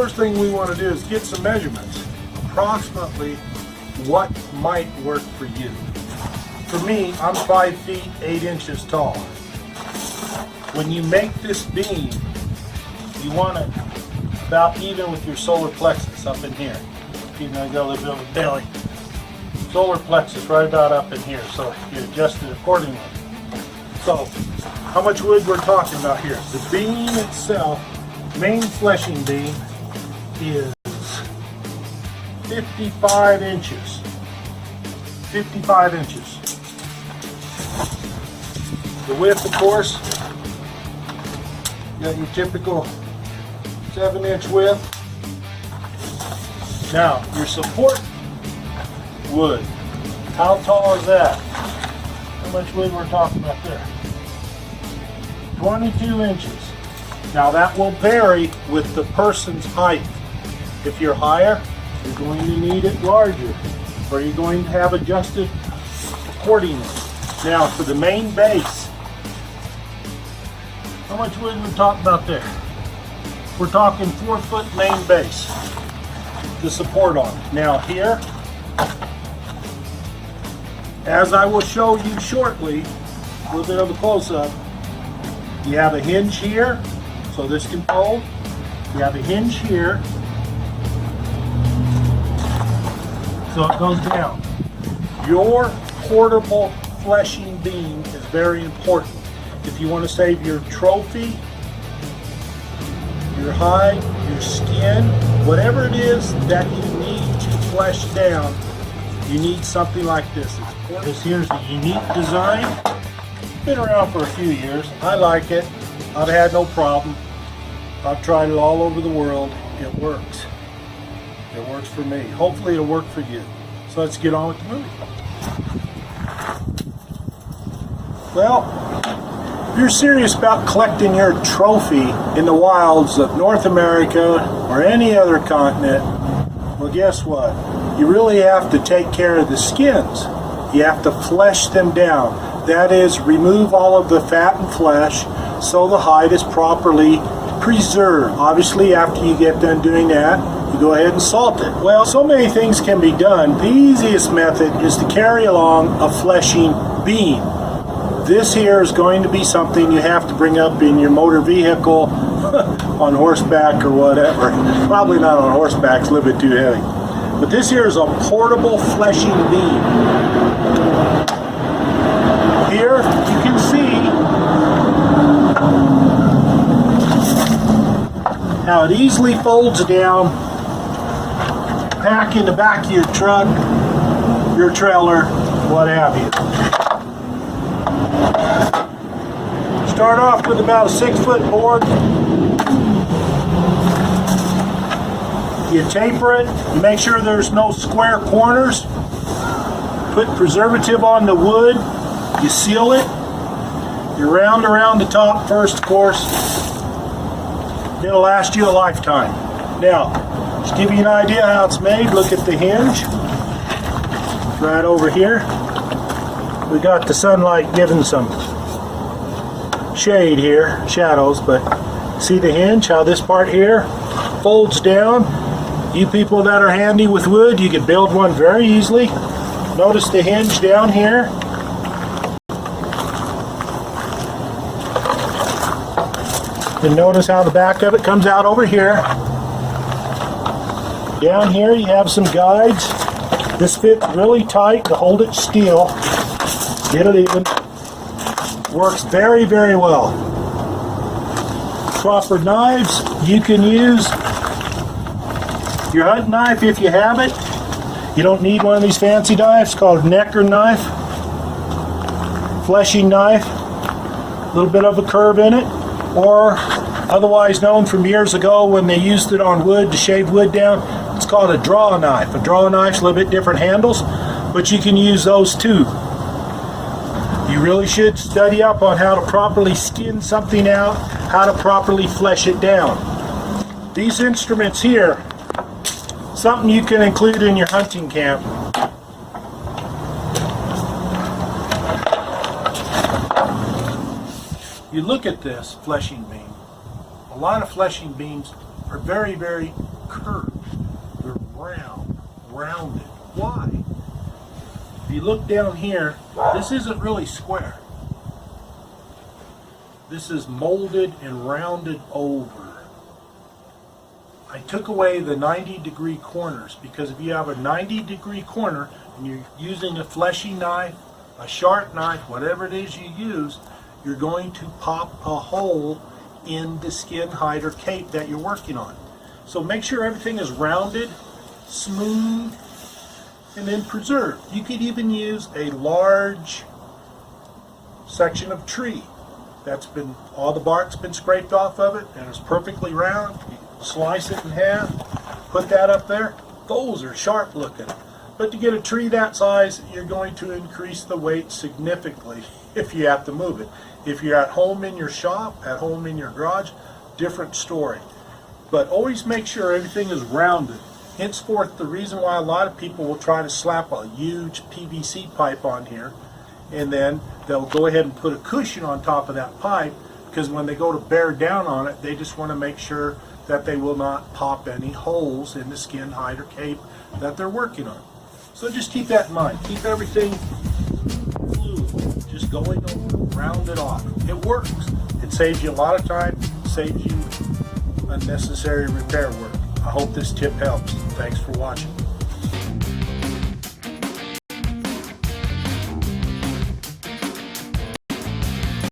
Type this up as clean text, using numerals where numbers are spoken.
first thing we want to do is get some measurements, approximately what might work for you. For me, I'm 5 feet 8 inches tall. When you make this beam, you want it about even with your solar plexus up in here. You know, you got a little bit of a belly. Solar plexus right about up in here, so you adjust it accordingly. So, how much wood we're talking about here? The beam itself, main fleshing beam, is 55 inches. 55 inches. The width, of course, you got your typical 7-inch width. Now, your support wood, how tall is that? How much wood we're talking about there? 22 inches. Now that will vary with the person's height. If you're higher, you're going to need it larger, or you're going to have adjusted accordingly. Now for the main base, how much wood we're talking about there? We're talking 4-foot main base to support on. Now here, as I will show you shortly, a little bit of a close-up, you have a hinge here, so this can fold. You have a hinge here, so it goes down. Your portable fleshing beam is very important. If you want to save your trophy, your hide, your skin, whatever it is that you need to flesh down, you need something like this. This here's a unique design. Been around for a few years. I like it. I've had no problem. I've tried it all over the world. It works. It works for me. Hopefully it'll work for you. So let's get on with the movie. Well, if you're serious about collecting your trophy in the wilds of North America or any other continent, well, guess what? You really have to take care of the skins. You have to flesh them down. That is, remove all of the fat and flesh so the hide is properly preserved. Obviously, after you get done doing that, you go ahead and salt it. Well, so many things can be done. The easiest method is to carry along a fleshing beam. This here is going to be something you have to bring up in your motor vehicle on horseback or whatever. Probably not on horseback, it's a little bit too heavy. But this here is a portable fleshing beam. Here you can see how it easily folds down, pack in the back of your truck, your trailer, what have you. Start off with about a 6-foot board. You taper it, you make sure there's no square corners. Put preservative on the wood, you seal it. You round around the top first, of course. It'll last you a lifetime. Now, just give you an idea how it's made, look at the hinge. Right over here. We got the sunlight giving some shade here, shadows, but see the hinge, how this part here folds down. You people that are handy with wood, you can build one very easily. Notice the hinge down here. And notice how the back of it comes out over here. Down here you have some guides. This fits really tight to hold it still. Get it even. Works very, very well. Proper knives you can use. Your hunting knife, if you have it. You don't need one of these fancy knives called a necker knife. Fleshing knife. A little bit of a curve in it. Or otherwise known from years ago when they used it on wood to shave wood down, it's called a draw knife. A draw knife's a little bit different handles, but you can use those too. You really should study up on how to properly skin something out, how to properly flesh it down. These instruments here, something you can include in your hunting camp. You look at this fleshing beam. A lot of fleshing beams are very, very curved. They're rounded. Why? If you look down here, this isn't really square. This is molded and rounded over. I took away the 90-degree corners because if you have a 90-degree corner and you're using a fleshy knife, a sharp knife, whatever it is you use, you're going to pop a hole in the skin hide or cape that you're working on. So make sure everything is rounded, smooth, and then preserved. You could even use a large section of tree that's been, all the bark's been scraped off of it and it's perfectly round. You slice it in half, put that up there. Those are sharp looking. But to get a tree that size, you're going to increase the weight significantly if you have to move it. If you're at home in your shop, at home in your garage, different story. But always make sure everything is rounded. Henceforth, the reason why a lot of people will try to slap a huge PVC pipe on here, and then they'll go ahead and put a cushion on top of that pipe, because when they go to bear down on it, they just want to make sure that they will not pop any holes in the skin, hide, or cape that they're working on. So just keep that in mind. Keep everything fluid, just going over, round it off. It works. It saves you a lot of time, saves you unnecessary repair work. I hope this tip helps. Thanks for watching.